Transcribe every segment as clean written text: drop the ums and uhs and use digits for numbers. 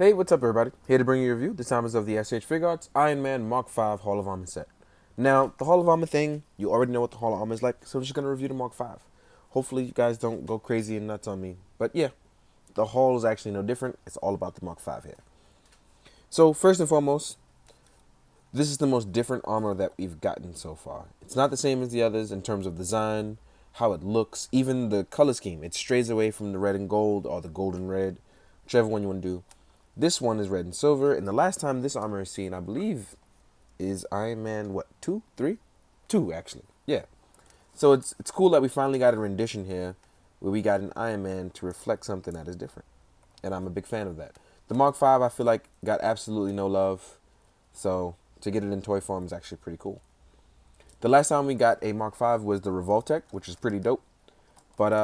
Hey, what's up, everybody? Here to bring you a review. This time is of the SH Figuarts Iron Man Mark V Hall of Armor set. Now, the Hall of Armor thing, you already know what the Hall of Armor is like, so I'm just going to review the Mark V. Hopefully, you guys don't go crazy and nuts on me. But yeah, the Hall is actually no different. It's all about the Mark V here. So, first and foremost, this is the most different armor that we've gotten so far. It's not the same as the others in terms of design, how it looks, even the color scheme. It strays away from the red and gold or the gold and red, whichever one you want to do. This one is red and silver, and the last time this armor is seen, I believe, is Iron Man, what, 2? 3? 2, actually. Yeah. So it's cool that we finally got a rendition here where we got an Iron Man to reflect something that is different. And I'm a big fan of that. The Mark V, I feel like, got absolutely no love. So to get it in toy form is actually pretty cool. The last time we got a Mark V was the Revoltech, which is pretty dope. But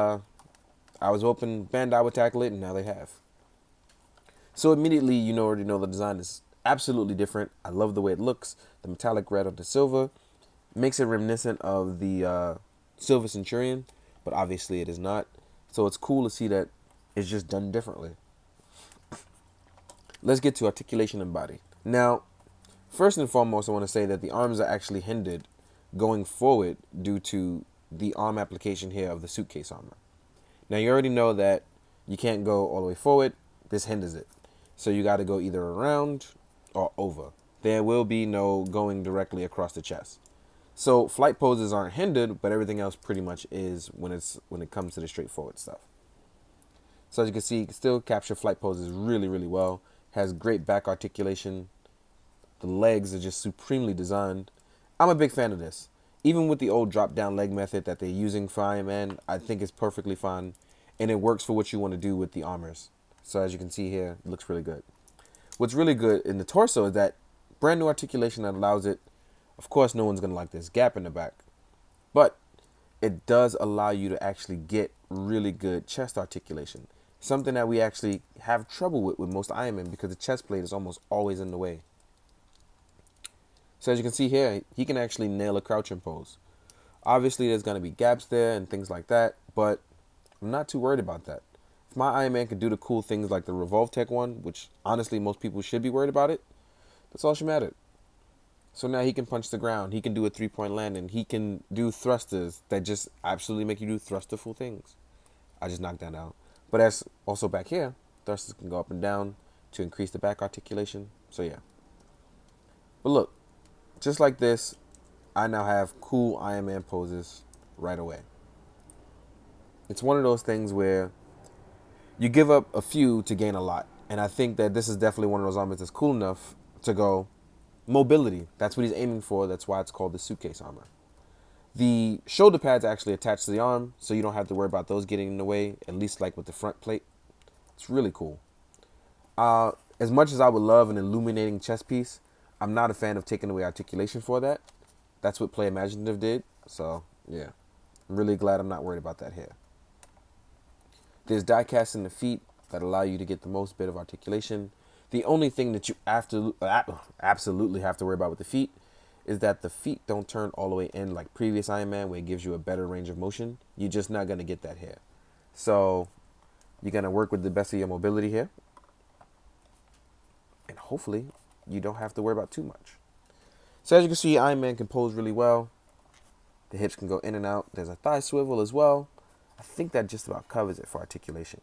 I was hoping Bandai would tackle it, and now they have. So immediately, you already know the design is absolutely different. I love the way it looks. The metallic red on the silver makes it reminiscent of the Silver Centurion, but obviously it is not. So it's cool to see that it's just done differently. Let's get to articulation and body. Now, first and foremost, I want to say that the arms are actually hindered going forward due to the arm application here of the suitcase armor. Now, you already know that you can't go all the way forward. This hinders it. So you got to go either around or over. There will be no going directly across the chest. So flight poses aren't hindered, but everything else pretty much is when it comes to the straightforward stuff. So as you can see, you can still capture flight poses really, really well. Has great back articulation. The legs are just supremely designed. I'm a big fan of this. Even with the old drop-down leg method that they're using for Iron Man, I think it's perfectly fine. And it works for what you want to do with the armors. So as you can see here, it looks really good. What's really good in the torso is that brand new articulation that allows it. Of course, no one's going to like this gap in the back. But it does allow you to actually get really good chest articulation. Something that we actually have trouble with most Iron Man because the chest plate is almost always in the way. So as you can see here, he can actually nail a crouching pose. Obviously, there's going to be gaps there and things like that, but I'm not too worried about that. If my Iron Man can do the cool things like the Revoltech one, which honestly most people should be worried about it, that's all she mattered. So now he can punch the ground. He can do a three-point landing. He can do thrusters that just absolutely make you do thrusterful things. I just knocked that out. But as also back here, thrusters can go up and down to increase the back articulation. So yeah. But look, just like this, I now have cool Iron Man poses right away. It's one of those things where you give up a few to gain a lot. And I think that this is definitely one of those armors that's cool enough to go mobility. That's what he's aiming for. That's why it's called the suitcase armor. The shoulder pads are actually attached to the arm, so you don't have to worry about those getting in the way, at least like with the front plate. It's really cool. As much as I would love an illuminating chest piece, I'm not a fan of taking away articulation for that. That's what Play Imaginative did. So, yeah. I'm really glad I'm not worried about that here. There's die casts in the feet that allow you to get the most bit of articulation. The only thing that you absolutely have to worry about with the feet is that the feet don't turn all the way in like previous Iron Man where it gives you a better range of motion. You're just not going to get that here. So you're going to work with the best of your mobility here. And hopefully you don't have to worry about too much. So as you can see, Iron Man can pose really well. The hips can go in and out. There's a thigh swivel as well. I think that just about covers it for articulation.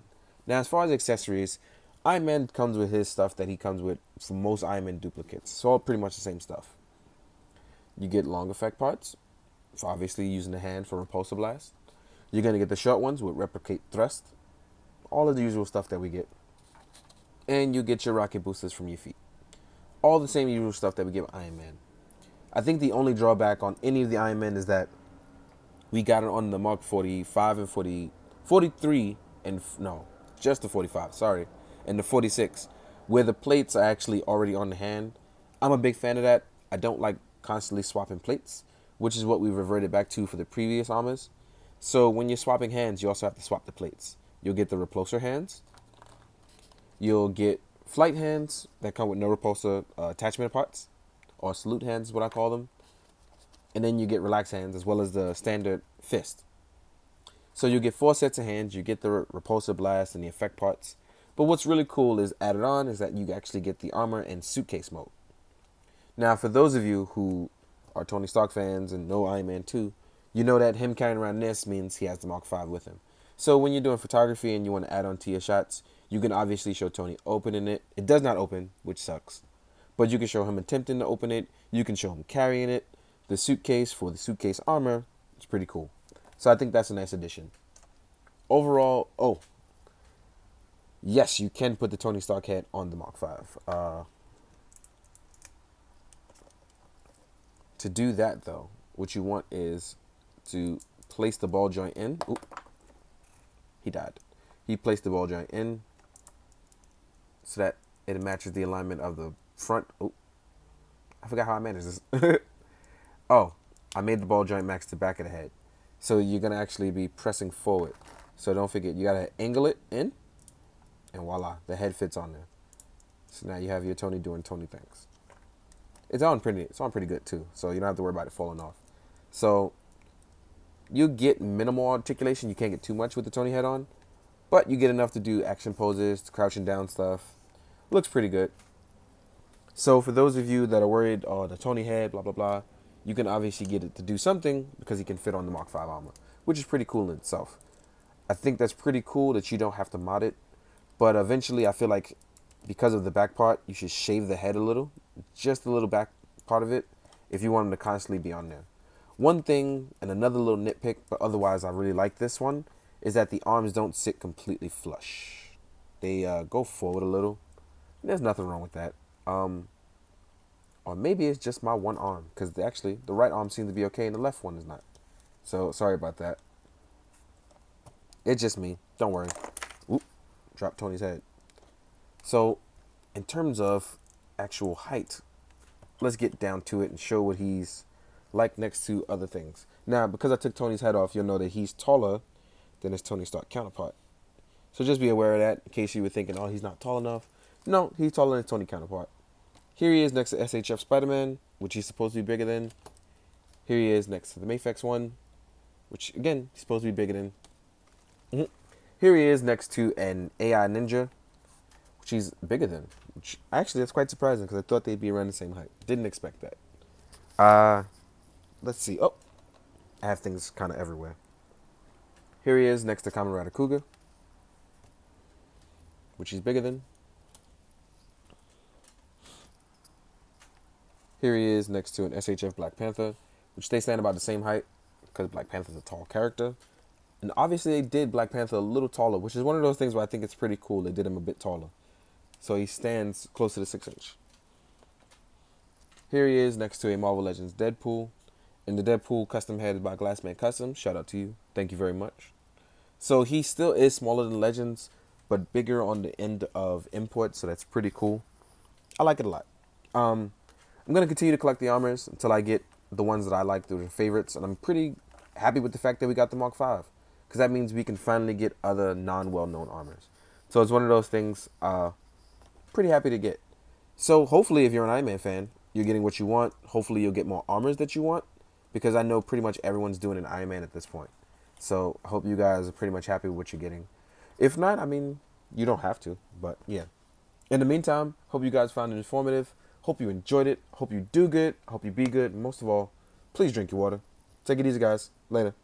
Now, as far as accessories, Iron Man comes with his stuff that he comes with for most Iron Man duplicates. It's all pretty much the same stuff. You get long effect parts, for obviously using the hand for repulsor blast. You're going to get the short ones with replicate thrust. All of the usual stuff that we get. And you get your rocket boosters from your feet. All the same usual stuff that we give Iron Man. I think the only drawback on any of the Iron Man is that we got it on the Mark 45 and 43 and no, just the 45, sorry, and the 46, where the plates are actually already on the hand. I'm a big fan of that. I don't like constantly swapping plates, which is what we reverted back to for the previous armors. So when you're swapping hands, you also have to swap the plates. You'll get the repulsor hands. You'll get flight hands that come with no repulsor attachment parts, or salute hands is what I call them. And then you get relax hands as well as the standard fist. So you get 4 sets of hands. You get the repulsor blast and the effect parts. But what's really cool is added on is that you actually get the armor in Suitcase Mode. Now, for those of you who are Tony Stark fans and know Iron Man 2, you know that him carrying around this means he has the Mark 5 with him. So when you're doing photography and you want to add on to your shots, you can obviously show Tony opening it. It does not open, which sucks. But you can show him attempting to open it. You can show him carrying it. The suitcase for the suitcase armor, it's pretty cool. So I think that's a nice addition. Overall, oh, yes, you can put the Tony Stark head on the Mark 5. To do that, though, what you want is to place the ball joint in. Oop, he died. He placed the ball joint in so that it matches the alignment of the front. Oop, I forgot how I managed this. Oh, I made the ball joint match the back of the head. So you're going to actually be pressing forward. So don't forget, you got to angle it in, and voila, the head fits on there. So now you have your Tony doing Tony things. It's on pretty good too, so you don't have to worry about it falling off. So you get minimal articulation. You can't get too much with the Tony head on, but you get enough to do action poses, crouching down stuff. Looks pretty good. So for those of you that are worried, oh, the Tony head, blah, blah, blah, you can obviously get it to do something because he can fit on the Mark 5 armor, which is pretty cool in itself. I think that's pretty cool that you don't have to mod it, but eventually I feel like because of the back part, you should shave the head a little, just a little back part of it, if you want him to constantly be on there. One thing, and another little nitpick, but otherwise I really like this one, is that the arms don't sit completely flush. They go forward a little. There's nothing wrong with that. Or maybe it's just my one arm, because actually the right arm seems to be okay and the left one is not. So sorry about that. It's just me. Don't worry. Oop, dropped Tony's head. So in terms of actual height, let's get down to it and show what he's like next to other things. Now, because I took Tony's head off, you'll know that he's taller than his Tony Stark counterpart. So just be aware of that in case you were thinking, oh, he's not tall enough. No, he's taller than his Tony counterpart. Here he is next to SHF Spider-Man, which he's supposed to be bigger than. Here he is next to the Mayfex one, which, again, he's supposed to be bigger than. Here he is next to an AI Ninja, which he's bigger than. Which, actually, that's quite surprising because I thought they'd be around the same height. Didn't expect that. Let's see. Oh, I have things kind of everywhere. Here he is next to Kamen Rider Cougar, which he's bigger than. Here he is next to an SHF Black Panther, which they stand about the same height because Black Panther's a tall character. And obviously they did Black Panther a little taller, which is one of those things where I think it's pretty cool. They did him a bit taller. So he stands close to the 6-inch. Here he is next to a Marvel Legends Deadpool. And the Deadpool custom head is by Glassman Custom. Shout out to you. Thank you very much. So he still is smaller than Legends, but bigger on the end of import. So that's pretty cool. I like it a lot. I'm going to continue to collect the armors until I get the ones that I like, those are favorites. And I'm pretty happy with the fact that we got the Mark 5. Because that means we can finally get other non-well-known armors. So it's one of those things pretty happy to get. So hopefully if you're an Iron Man fan, you're getting what you want. Hopefully you'll get more armors that you want. Because I know pretty much everyone's doing an Iron Man at this point. So I hope you guys are pretty much happy with what you're getting. If not, I mean, you don't have to. But yeah. In the meantime, hope you guys found it informative. Hope you enjoyed it. Hope you do good. Hope you be good. And most of all, please drink your water. Take it easy, guys. Later.